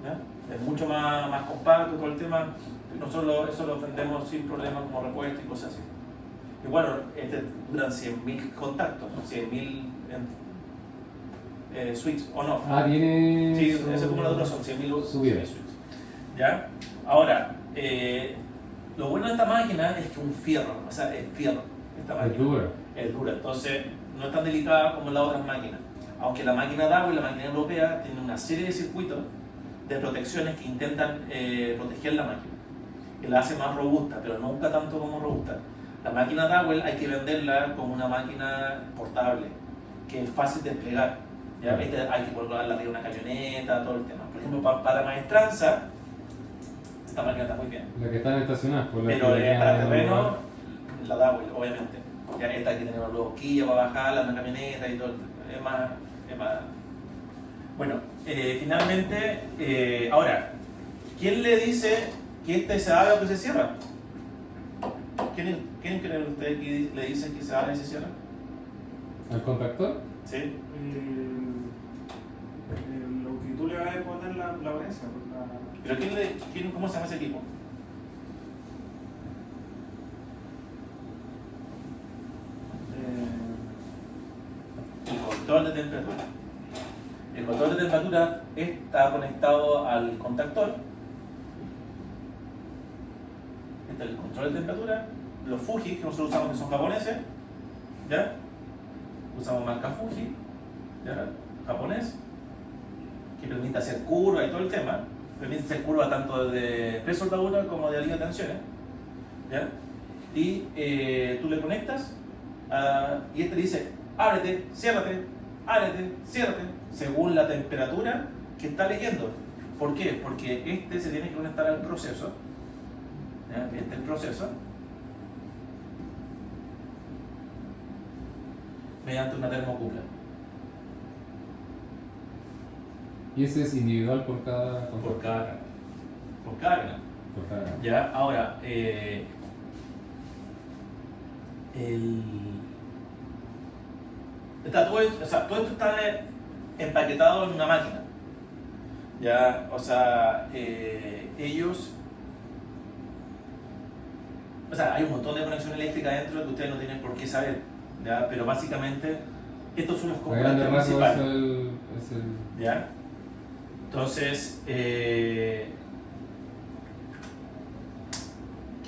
S1: ¿Ya? Es mucho más compacto todo el tema. Nosotros eso lo vendemos sin problema como repuesto y cosas así. Y bueno, duran 100.000 contactos, 100.000 switches o no.
S2: Ah, tiene.
S1: Sí,
S2: su-
S1: ese acumulador son 100.000
S2: subida.
S1: switches. ¿Ya? Ahora, lo bueno de esta máquina es que un fierro, o sea, es fierro. Esta máquina
S2: Es dura.
S1: es dura, entonces no es tan delicada como las otras máquinas. Aunque la máquina DAO y la máquina europea tienen una serie de circuitos de protecciones que intentan proteger la máquina, que la hace más robusta, pero nunca tanto como robusta. La máquina Dowell hay que venderla como una máquina portable, que es fácil de desplegar. ¿Ya?
S2: Claro.
S1: Hay que colgarla de una camioneta, todo el tema. Por ejemplo, para maestranza, esta máquina está muy bien.
S2: La que están estacionadas, por la
S1: Pero
S2: que
S1: para
S2: quedan-
S1: terreno, la Dowell, obviamente. Ya esta hay que tener una boquilla para bajarla en la camioneta y todo. Es más. Bueno, finalmente, ahora, ¿quién le dice que este se abre o que se cierra? ¿Quién creen ustedes que le dice que se abre y se cierra?
S2: ¿Al contactor?
S1: ¿Sí?
S3: Lo que tú le vas a poner la potencia.
S1: ¿Pero cómo se llama ese equipo? El control de temperatura. El control de temperatura está conectado al contactor. Este es el control de temperatura. Los Fuji que nosotros usamos, que son japoneses, ¿ya? Usamos marca Fuji, ¿ya? Japonés, que permite hacer curvas y todo el tema. Permite hacer curvas tanto de pre-soldadura como de alivio de tensiones, ¿ya? Y tú le conectas y este dice ábrete, ciérrate, según la temperatura que está leyendo. ¿Por qué? Porque este se tiene que conectar al proceso. ¿Ya? Este es el proceso mediante una termocupla.
S2: Y ese es individual por cada contactor.
S1: Por cada canal. Por cada canal.
S2: Por cada canal.
S1: Ya, ahora, todo esto está empaquetado en una máquina. Ya, o sea, ellos. O sea, hay un montón de conexión eléctrica dentro que ustedes no tienen por qué saber. ¿Ya? Pero básicamente, estos son los
S2: A
S1: componentes
S2: grandes rasgos
S1: principales.
S2: es el.
S1: ¿Ya? Entonces, ¿qué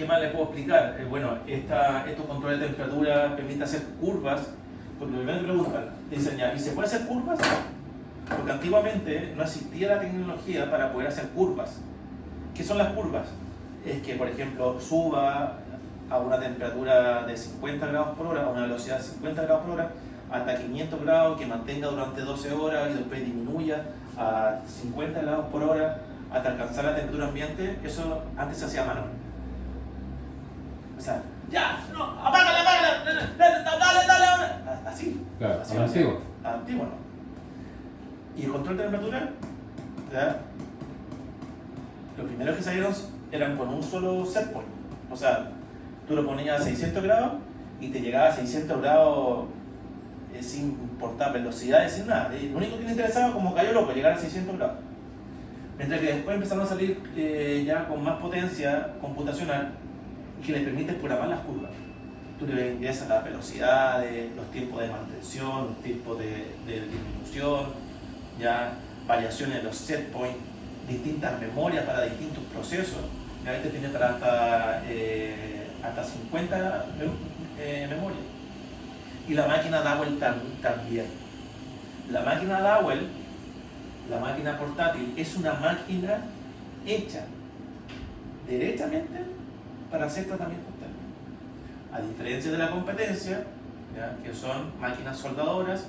S1: más les puedo explicar? Bueno, estos controles de temperatura permiten hacer curvas, porque me preguntan, dicen ya, ¿y se puede hacer curvas? Porque antiguamente no existía la tecnología para poder hacer curvas. ¿Qué son las curvas? Es que, por ejemplo, suba a una temperatura de 50 grados por hora, a una velocidad de 50 grados por hora, hasta 500 grados, que mantenga durante 12 horas y después disminuya a 50 grados por hora hasta alcanzar la temperatura ambiente. Eso antes se hacía a mano. O sea, ya, no, apágala, dale, así.
S2: Claro,
S1: así
S2: a lo antiguo.
S1: Antiguo no. Y el control de temperatura, ¿ya? Los primeros que salieron eran con un solo set point. O sea, tú lo ponías a 600 grados y te llegaba a 600 grados sin importar velocidades, sin nada. Lo único que le interesaba, como cayó loco, llegar a 600 grados. Mientras que después empezaron a salir ya con más potencia computacional que le permite programar las curvas. Tú le ingresas las velocidades, los tiempos de mantención, los tiempos de disminución, ya variaciones de los set points, distintas memorias para distintos procesos. Ya este tiene para hasta 50 memorias. Y la máquina Dowell también. La máquina Dowell, la máquina portátil, es una máquina hecha derechamente para hacer tratamientos térmicos. A diferencia de la competencia, ¿ya? Que son máquinas soldadoras,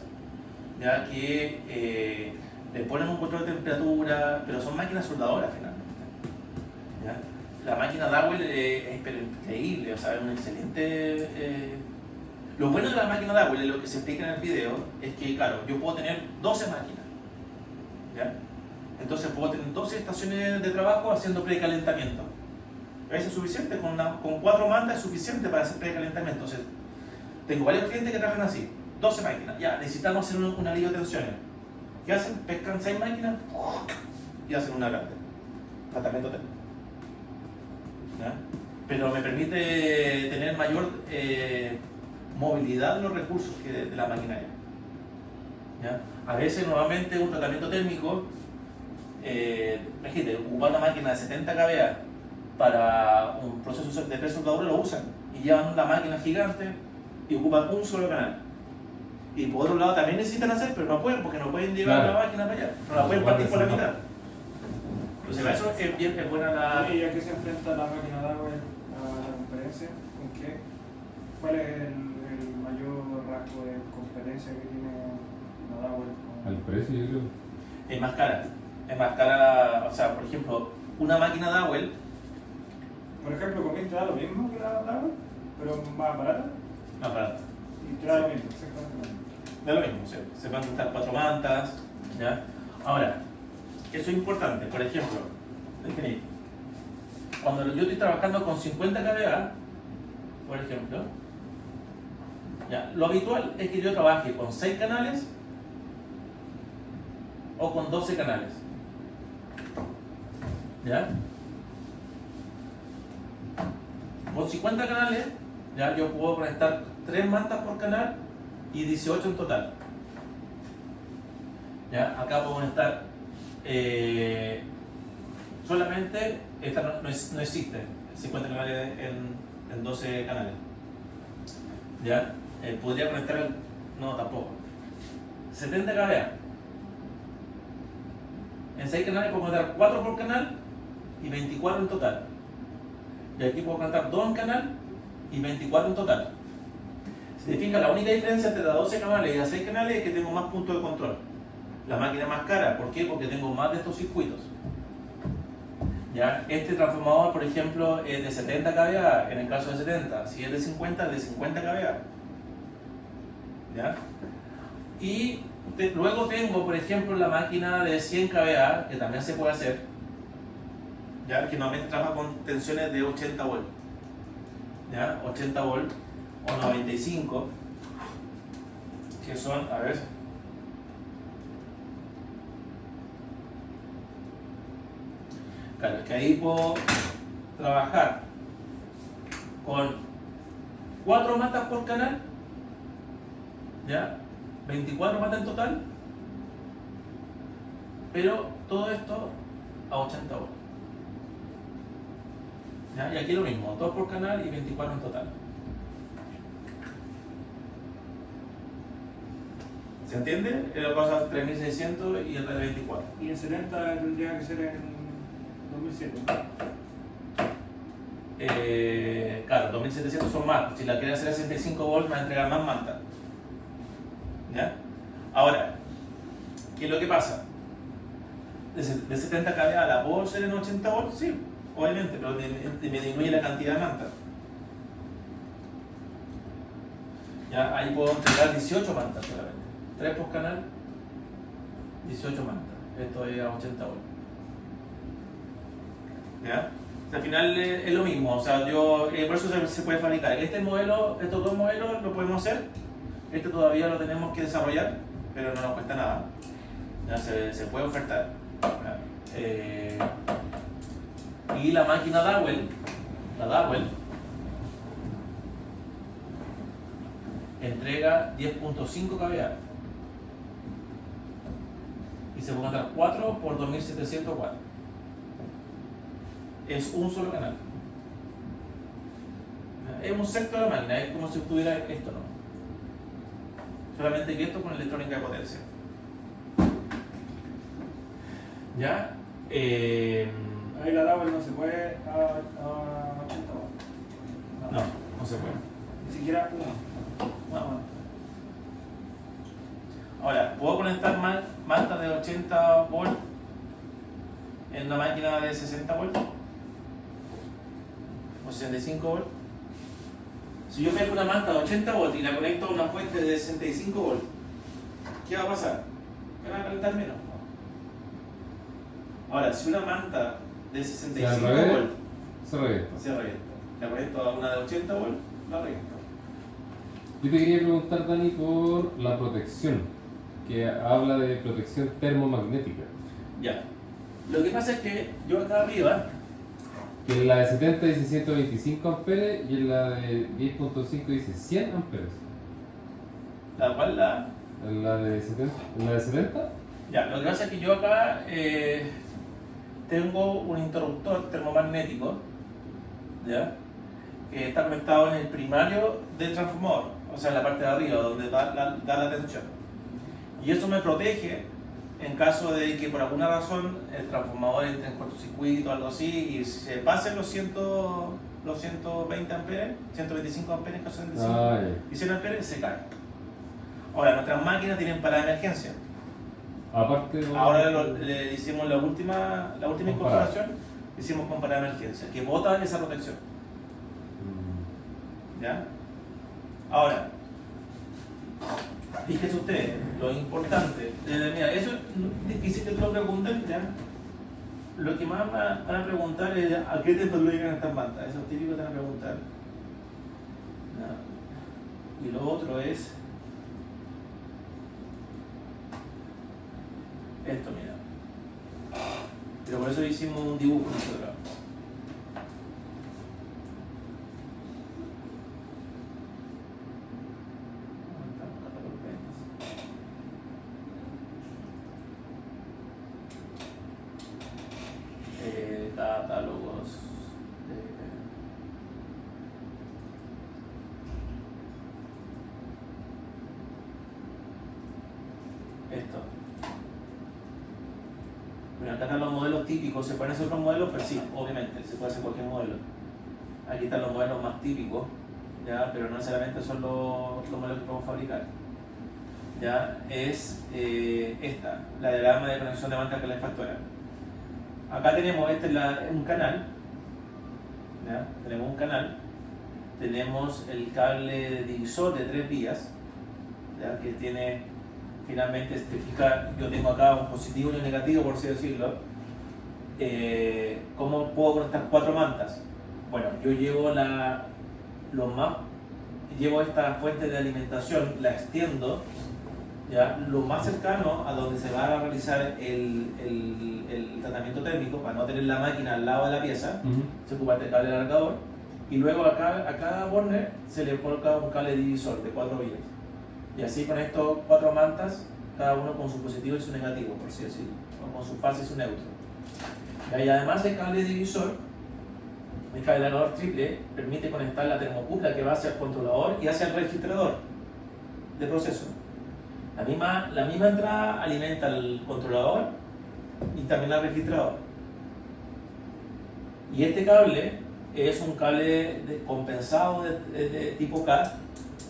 S1: ya que le ponen un control de temperatura, pero son máquinas soldadoras finalmente. ¿Ya? La máquina Dowell es pero increíble, o sea, es un excelente... Lo bueno de la máquina Dowell, lo que se explica en el video, es que, claro, yo puedo tener 12 máquinas, ¿ya? Entonces puedo tener 12 estaciones de trabajo haciendo precalentamiento. Eso es suficiente, con 4 mantas es suficiente para hacer precalentamiento. Entonces, tengo varios clientes que trabajan así, 12 máquinas, ya, necesitamos hacer un alivio de tensiones. ¿Qué hacen? Pescan 6 máquinas y hacen una grande. Tratamiento térmico. ¿Ya? Pero me permite tener mayor movilidad de los recursos que de la maquinaria. ¿Ya? A veces, nuevamente, un tratamiento térmico, imagínate, ocupar una máquina de 70 kVA para un proceso de presoldadura lo usan y llevan la máquina gigante y ocupan un solo canal. Y por otro lado también necesitan hacer, pero no pueden porque no pueden llevar la máquina para allá, no la pueden partir por la mitad. Entonces, para eso es buena la...
S3: ¿Y a qué se enfrenta la máquina Dowell a la competencia? ¿Con qué? ¿Cuál es el mayor rasgo de competencia que tiene la Dowell?
S2: Al precio, yo creo.
S1: Es más cara, o sea, por ejemplo, una máquina Dowell.
S3: Por ejemplo, ¿con qué te da lo mismo que la Dowell? Pero más barata.
S1: Más barata.
S3: Y te da lo mismo, exactamente.
S1: Da lo mismo, se van a juntar 4 mantas, ¿ya? Ahora, eso es importante, por ejemplo, cuando yo estoy trabajando con 50 kVA, por ejemplo, ¿ya? Lo habitual es que yo trabaje con 6 canales o con 12 canales, ¿ya? Con 50 canales, ya yo puedo conectar 3 mantas por canal y 18 en total. ¿Ya? Acá puedo conectar solamente, esta no existe, 50 canales en 12 canales. ¿Ya? Podría conectar, no tampoco, 70 kVA. En 6 canales puedo conectar 4 por canal y 24 en total. Y aquí puedo conectar 2 en canal y 24 en total. Si te fijas, la única diferencia entre las 12 canales y las 6 canales es que tengo más puntos de control. La máquina es más cara, ¿por qué? Porque tengo más de estos circuitos. ¿Ya? Este transformador, por ejemplo, es de 70 kVA, en el caso de 70. Si es de 50, es de 50 kVA. ¿Ya? Y luego tengo, por ejemplo, la máquina de 100 kVA, que también se puede hacer, ¿ya? Que normalmente trabaja con tensiones de 80 volts. ¿Ya? 80 volts o 95, que son, a ver, claro, que ahí puedo trabajar con 4 matas por canal, ¿ya? 24 matas en total, pero todo esto a 80 volts. ¿Ya? Y aquí lo mismo, 2 por canal y 24 en total. ¿Se entiende? La cosa 3600 y el de 24.
S3: Y en 70 tendría que ser en 2007.
S1: Claro, 2700 son más. Si la quieres hacer a 65 volts, me va a entregar más mantas. ¿Ya? Ahora, ¿qué es lo que pasa? De 70 kVA la puedo hacer en 80 volts, sí, obviamente, pero me disminuye la cantidad de mantas. Ya, ahí puedo entregar 18 mantas solamente. 3 por canal, 18 mantas. Esto es a 80 volts. ¿Ya? Al final es lo mismo, o sea, por eso se puede fabricar. Este modelo, estos dos modelos lo podemos hacer Este todavía lo tenemos que desarrollar, pero no nos cuesta nada. Ya se puede ofertar. Y la máquina Dowell, entrega 10.5 kVA y se puede montar 4 por 2700 watts. Es un solo canal. Es un sector de la máquina, es como si tuviera esto, ¿no? Solamente que esto con electrónica de potencia. ¿Ya?
S3: Ahí la Dowell no se puede a 80 watts.
S1: No se puede.
S3: Ni siquiera uno.
S1: No. Ahora, ¿puedo conectar mantas de 80 volts en una máquina de 60 volts? ¿O 65 volts? Si yo pego una manta de 80 volts y la conecto a una fuente de 65 volts, ¿qué va a pasar? ¿Me van a calentar menos? Ahora, si una manta de 65 volts
S2: se revienta.
S1: se revienta, la conecto a una de 80 volts, la reviento.
S2: Yo te quería preguntar, Dani, por la protección, que habla de protección termomagnética.
S1: Ya. Lo que pasa es que yo acá arriba,
S2: Que en la de 70 dice 125 amperes y en la de 10.5 dice 100 amperes.
S1: la cual la...
S2: ¿En la de 70? ¿En la de 70?
S1: Ya, lo que pasa es que yo acá tengo un interruptor termomagnético, ¿ya? Que está conectado en el primario del transformador, o sea, en la parte de arriba, donde da la tensión. Y eso me protege en caso de que por alguna razón el transformador entre en cortocircuito o algo así y se pasen los 120 amperes, 125 amperes, 125 y 100 amperes, se cae. Ahora, nuestras máquinas tienen parada de emergencia.
S2: Aparte,
S1: Ahora le hicimos la última incorporación, hicimos con parada de emergencia, que bota esa protección. ¿Ya? Ahora, fíjense ustedes, lo importante, mira, eso es difícil que te lo pregunten, ¿ya? Lo que más van a preguntar es a qué temperatura llegan estas mantas, eso es típico que te van a preguntar. ¿Ya? Y lo otro es esto, mira. Pero por eso hicimos un dibujo nosotros. Catálogos esto. Bueno, acá están los modelos típicos. ¿Se pueden hacer otros modelos? Pero sí, obviamente, se puede hacer cualquier modelo. Aquí están los modelos más típicos, ¿ya? Pero no necesariamente son los modelos que podemos fabricar. Ya es esta, la diagrama de conexión de mantas calefactoras. Acá tenemos, este es un canal, ¿ya? Tenemos un canal, tenemos el cable divisor de 3 vías, ¿ya? Que tiene, finalmente, si te fijas, yo tengo acá un positivo y un negativo, por así decirlo. ¿Cómo puedo conectar 4 mantas? Bueno, yo llevo llevo esta fuente de alimentación, la extiendo, ¿ya? Lo más cercano a donde se va a realizar el tratamiento térmico, para no tener la máquina al lado de la pieza, se ocupa este cable alargador, y luego acá a cada borne se le coloca un cable divisor de 4 vías. Y así con estos 4 mantas, cada uno con su positivo y su negativo, por así decirlo, o con su fase y su neutro. Y además el cable divisor, el cable alargador triple, permite conectar la termocupla que va hacia el controlador y hacia el registrador de proceso. La misma entrada alimenta al controlador y también al registrador. Y este cable es un cable compensado de tipo K,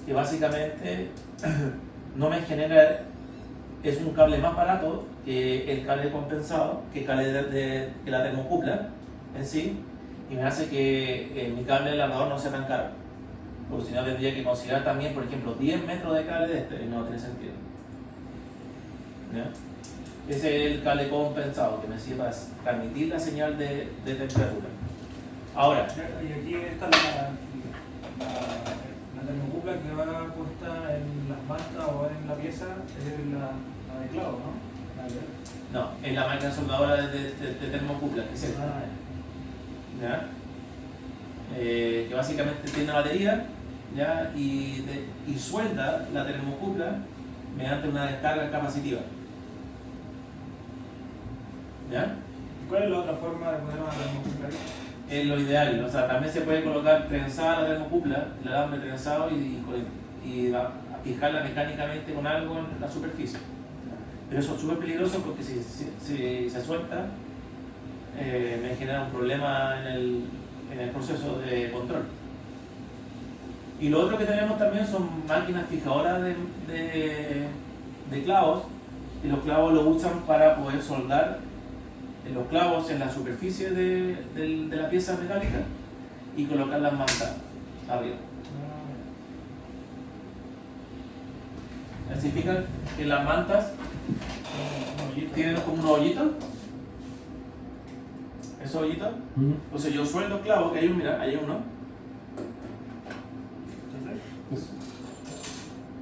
S1: que básicamente no me genera, es un cable más barato que el cable compensado, que el cable de la termocupla en sí, y me hace que mi cable alargador no sea tan caro, porque si no tendría que considerar también, por ejemplo, 10 metros de cable de este, y no tiene sentido. ¿Ya? Ese es el cable compensado que me sirve para transmitir la señal de temperatura. Ahora,
S3: Y aquí está la termocupla termocupla que va puesta en las mantas o en la pieza es la de clavo, ¿no? La de-
S1: No, es la máquina soldadora de termocupla, que es esta.
S3: Ah,
S1: ¿Ya? Que básicamente tiene una batería, ¿ya? Y suelda la termocupla mediante una descarga capacitiva. ¿Ya?
S3: ¿Cuál es la otra forma de poner una termocupla ahí?
S1: Es lo ideal, o sea, también se puede colocar trenzada la termocupla, el alambre trenzado y fijarla mecánicamente con algo en la superficie. Pero eso es súper peligroso porque si se suelta, me genera un problema en el proceso de control. Y lo otro que tenemos también son máquinas fijadoras de clavos, y los clavos lo usan para poder soldar los clavos en la superficie de la pieza metálica y colocar las mantas arriba. ¿Se fijan que las mantas tienen como unos hoyitos? ¿Esos hoyitos? Entonces yo sueldo el clavo, que hay mira, hay uno.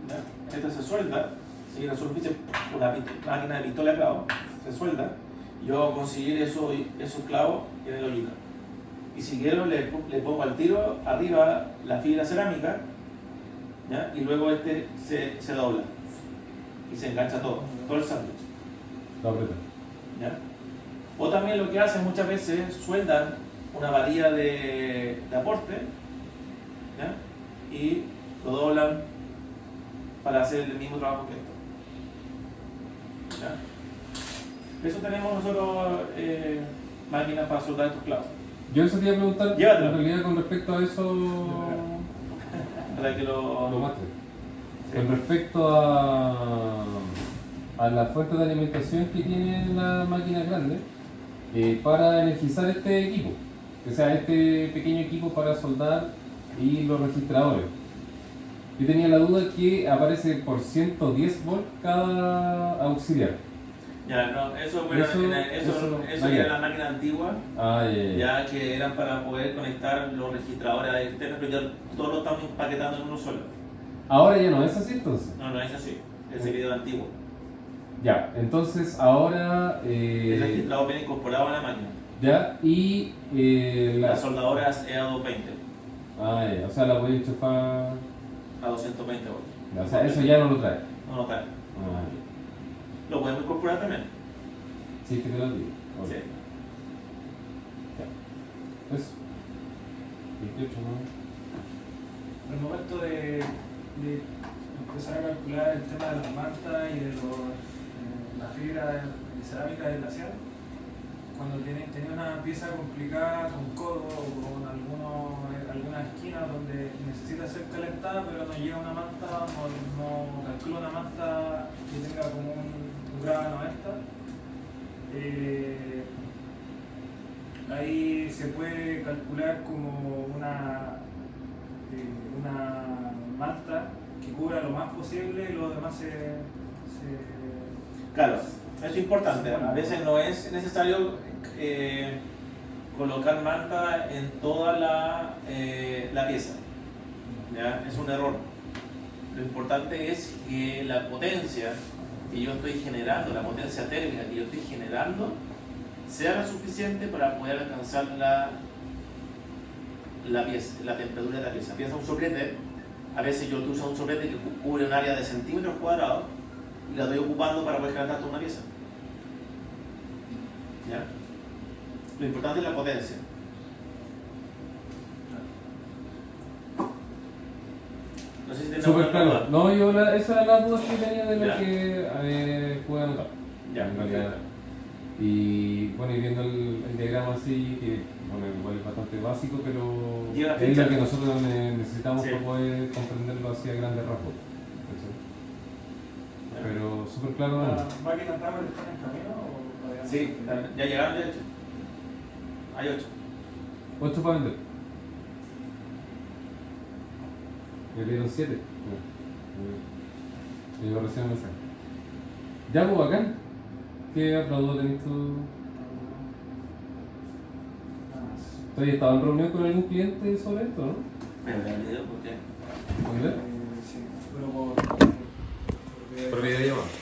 S1: ¿Ya? Este se suelda, sigue la superficie, una máquina de pistola de clavo, se suelda. Yo voy a conseguir esos clavos en el hoyito. Y si quiero le pongo al tiro arriba la fibra cerámica, ¿ya? Y luego se dobla y se engancha todo el sándwich.
S2: La aprieta.
S1: ¿Ya? O también lo que hacen muchas veces sueldan una varilla de aporte, ¿ya? Y lo doblan para hacer el mismo trabajo que esto. ¿Ya? Eso tenemos nosotros máquinas para soldar estos clavos.
S2: Yo eso te iba a preguntar,
S1: Llévatelo.
S2: en realidad con respecto a eso,
S1: Para que
S2: lo
S1: lo...
S2: muestre.
S1: Sí.
S2: Con respecto a la fuente de alimentación que tiene la máquina grande, para energizar este equipo, o sea, este pequeño equipo para soldar y los registradores. Yo tenía la duda que aparece por 110 volts cada auxiliar.
S1: Ya, no, eso, bueno, eso
S2: ya.
S1: era la máquina antigua,
S2: Ah,
S1: ya que eran para poder conectar los registradores externos, pero ya todos lo estamos empaquetando en uno solo.
S2: Ahora ya no es así entonces.
S1: No es así, ese video antiguo.
S2: Ya, entonces ahora
S1: El registrador viene incorporado a la máquina.
S2: ya y
S1: Las soldadoras EA220
S2: ya, o sea, la voy a enchufar.
S1: a 220 volts.
S2: Ya, o sea, eso ya no lo trae.
S1: No lo trae.
S2: Ah,
S1: Lo podemos incorporar también.
S2: sí, que te lo digo. Ok.
S1: Sí.
S2: Ya. Eso. 28, ¿no?
S3: Al momento de empezar a calcular el tema de las mantas y de la fibra de cerámica del glaciar, cuando tenía una pieza complicada con codo o con alguna esquina donde necesita ser calentada pero no llega una manta, no calcula una manta que tenga como un grado 90, ahí se puede calcular como una manta que cubra lo más posible y lo demás
S1: Claro, eso es importante. A veces no es necesario colocar manta en toda la pieza. ¿Ya? Es un error. Lo importante es que la potencia que yo estoy generando, la potencia térmica que yo estoy generando, sea la suficiente para poder alcanzar la pieza, la temperatura de la pieza. Piensa un soplete, a veces yo uso un soplete que cubre un área de centímetros cuadrados y la estoy ocupando para poder calentar toda una pieza. ¿Ya? Lo importante es la potencia. No sé si tenemos
S2: Súper
S1: una
S2: claro.
S1: duda.
S2: No, esa era la duda que tenía de lo
S1: Ya.
S2: que pude anotar.
S1: Ya,
S2: En realidad. Y bueno, y viendo el diagrama así, que bueno, igual es bastante básico, pero
S1: Lleva
S2: es
S1: fecha.
S2: lo que nosotros necesitamos
S1: Sí.
S2: para poder comprenderlo así a grandes rasgos. ¿Cachai?
S1: Ya.
S2: Pero súper claro.
S3: ¿Las máquinas Tower están en camino o todavía no?
S1: Sí, ya llegaron de hecho. Hay 8.
S2: 8 para vender. Me dieron 7. Me llegó recién el mensaje. Ya, pues bacán. ¿Qué otra duda tenés tú?
S3: Nada más.
S2: ¿Tú has estado en reunión con algún cliente sobre esto, no?
S1: Pero el video, ¿por qué?
S2: ¿Con él? Por videollamada.